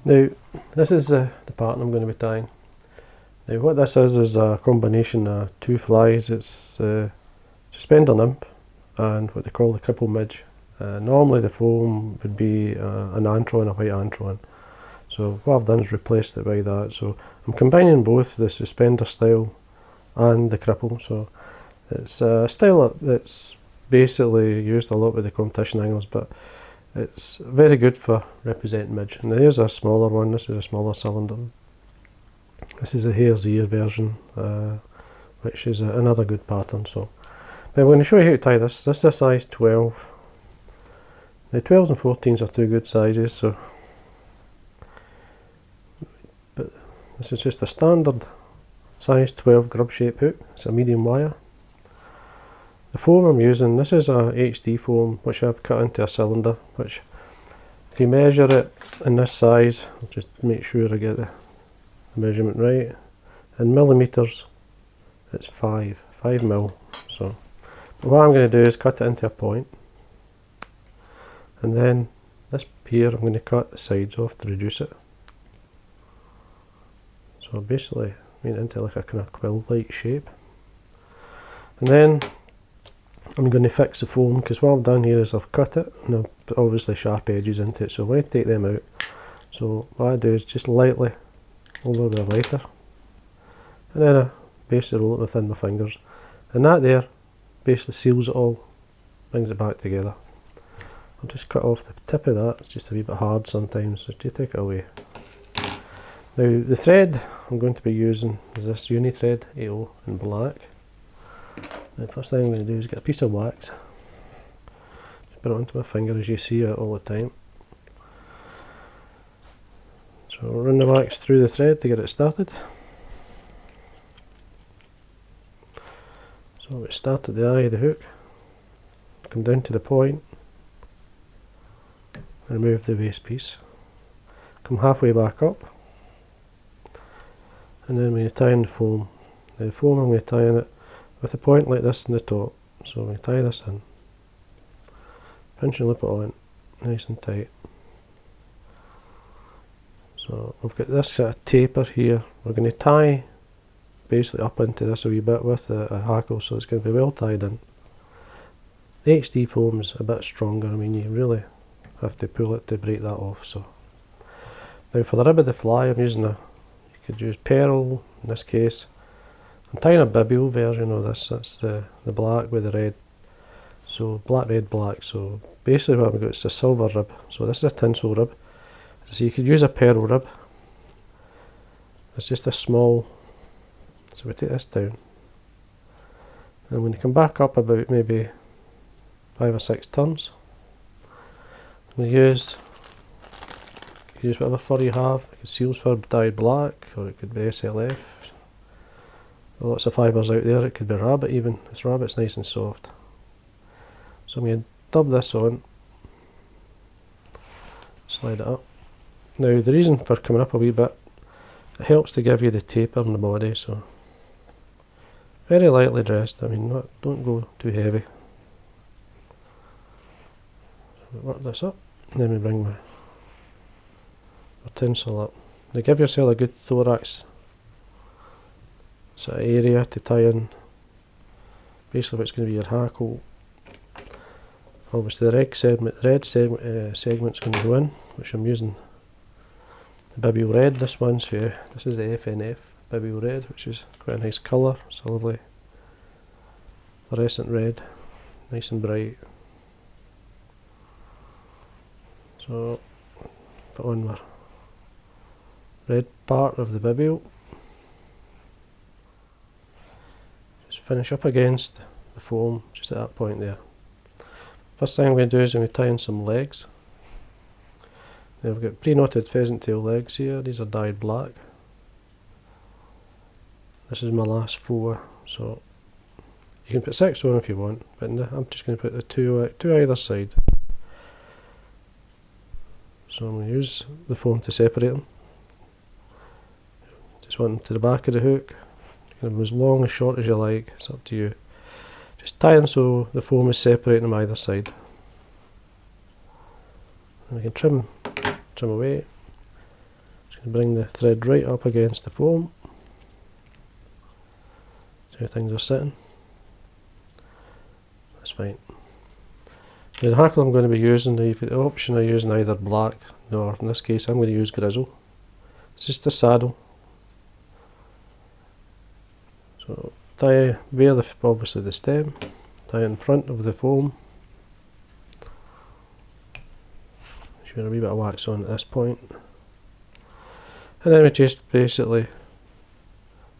Now this is the pattern I'm going to be tying. Now what this is a combination of two flies. It's Suspender nymph and what they call the Cripple Midge. Normally the foam would be an antron, a white antron. So what I've done is replaced it by that. So I'm combining both the Suspender style and the Cripple. So it's a style that's basically used a lot with the competition anglers, but it's very good for representing midge. And there's a smaller one. This is a smaller cylinder. This is the hare's ear version, which is another good pattern. So, but I'm going to show you how to tie this. This is a size 12. Now 12s and 14s are two good sizes. So, but this is just a standard size 12 grub shape hook. It's a medium wire. The foam I'm using, this is a HD foam which I've cut into a cylinder, which if you measure it in this size, I'll just make sure I get the measurement right. In millimetres it's 5 mil. So what I'm going to do is cut it into a point, and then this here I'm going to cut the sides off to reduce it. So basically make it into like a kind of quill-like shape. And then I'm going to fix the foam, because what I've done here is I've cut it and I've put obviously sharp edges into it, so I'm going to take them out. So what I do is just lightly over with a lighter, and then I basically roll it within my fingers, and that there basically seals it all, brings it back together. I'll just cut off the tip of that. It's just a wee bit hard sometimes, so just take it away. Now the thread I'm going to be using is this uni thread 80 in black. The first thing I'm going to do is get a piece of wax, just put it onto my finger as you see it all the time. So I'll run the wax through the thread to get it started. So we start at the eye of the hook, come down to the point, remove the waste piece, come halfway back up, and then we're going to tie in the foam. Now the foam I'm going to tie in it with a point like this in the top. So we tie this in, pinch and loop it on, nice and tight. So we've got this sort of taper here. We're going to tie basically up into this a wee bit with a hackle, so it's going to be well tied in. The HD foam is a bit stronger. I mean, you really have to pull it to break that off. So now for the rib of the fly, I'm using you could use pearl in this case. I'm tying a Bibio version of this. That's the black with the red. So black, red, black. So basically what I've got is a silver rib. So this is a tinsel rib. So you could use a pearl rib. It's just a small. So we take this down, and when you come back up about maybe 5 or 6 turns, we use whatever fur you have. It could seals fur dyed black, or it could be SLF. Lots of fibres out there. It could be rabbit even. This rabbit's nice and soft. So I'm going to dub this on, slide it up. Now the reason for coming up a wee bit, it helps to give you the taper in the body. So very lightly dressed. I mean, don't go too heavy. So we work this up, and then we bring my tinsel up. Now give yourself a good thorax sort of area to tie in basically what's going to be your hackle. Obviously the red segment's going to go in, which I'm using the Bibio red. This is the FNF Bibio red, which is quite a nice colour. It's a lovely fluorescent red, nice and bright. So put on my red part of the Bibio. Just finish up against the foam just at that point there. First thing I'm going to do is I'm going to tie in some legs. Now I've got pre-knotted pheasant tail legs here. These are dyed black. This is my last 4, so you can put 6 on if you want, but I'm just going to put the two either side. So I'm going to use the foam to separate them. Just want them to the back of the hook. You can have them as long or short as you like, it's up to you. Just tie them so the foam is separating them either side. And we can trim away. bring the thread right up against the foam. See how things are sitting. That's fine. Now the hackle I'm going to be using, you've got the option of using either black, or in this case I'm going to use Grizzle. It's just a saddle. So tie where obviously the stem, tie it in front of the foam. Sure a wee bit of wax on at this point. And then we just basically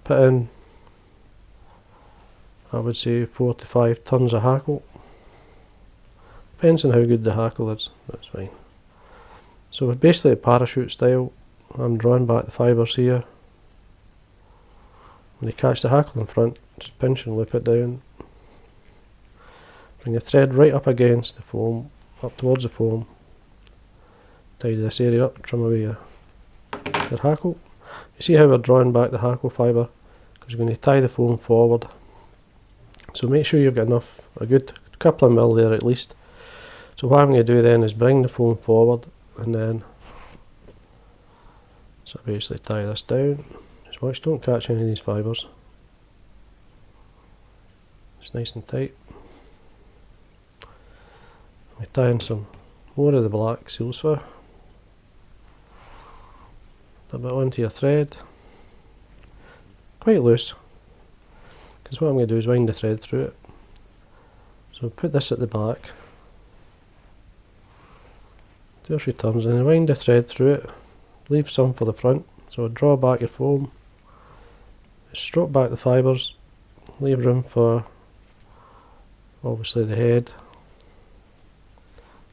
put in, I would say 4 to 5 turns of hackle. Depends on how good the hackle is, that's fine. So it's basically a parachute style. I'm drawing back the fibres here. When you catch the hackle in front, just pinch and loop it down. Bring the thread right up against the foam, up towards the foam. Tidy this area up, trim away your hackle. You see how we're drawing back the hackle fibre? Because you're going to tie the foam forward. So make sure you've got enough, a good couple of mil there at least. So what I'm going to do then is bring the foam forward and then so basically tie this down. Just watch, don't catch any of these fibres. It's nice and tight. We tie in some more of the black seals fur. A bit onto your thread. Quite loose. Because what I'm going to do is wind the thread through it. So put this at the back. Do a few turns and then wind the thread through it. Leave some for the front. So draw back your foam. Stroke back the fibres. Leave room for obviously the head.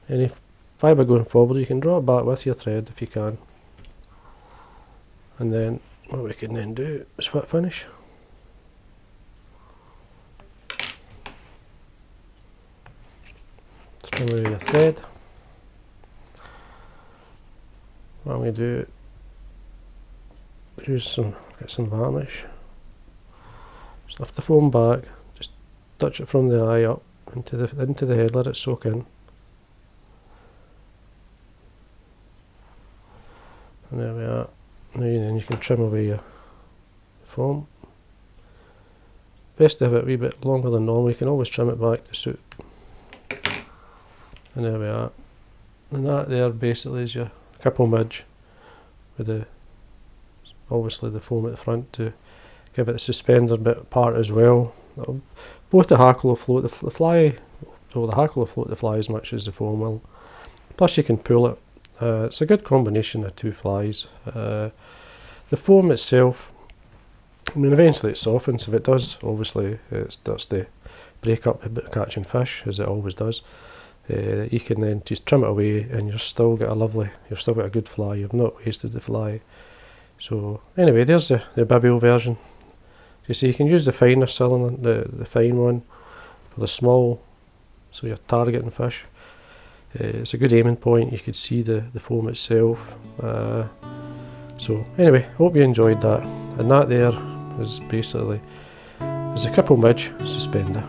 Any fibre going forward you can draw it back with your thread if you can. And then what we can then do is fit finish. Trim away your thread. What I'm going to do is use get some varnish. Just lift the foam back, just touch it from the eye up into the head, let it soak in. And there we are. Now then you can trim away your foam. Best to have it a wee bit longer than normal, you can always trim it back to suit. And there we are. And that there basically is your Cripple Midge with obviously the foam at the front to give it the suspender bit part as well. Both the hackle will float the fly, or the hackle will float the fly as much as the foam will. Plus you can pull it. It's a good combination of two flies. The foam itself, I mean eventually it softens. If it does, obviously it starts to break up a bit of catching fish, as it always does. You can then just trim it away and you've still got a good fly, you've not wasted the fly. So anyway, there's the Bibio version. You see you can use the finer cylinder, the fine one, for the small, so you're targeting fish. It's a good aiming point, you could see the foam itself. So anyway, hope you enjoyed that. And that there is basically a Cripple Midge suspender.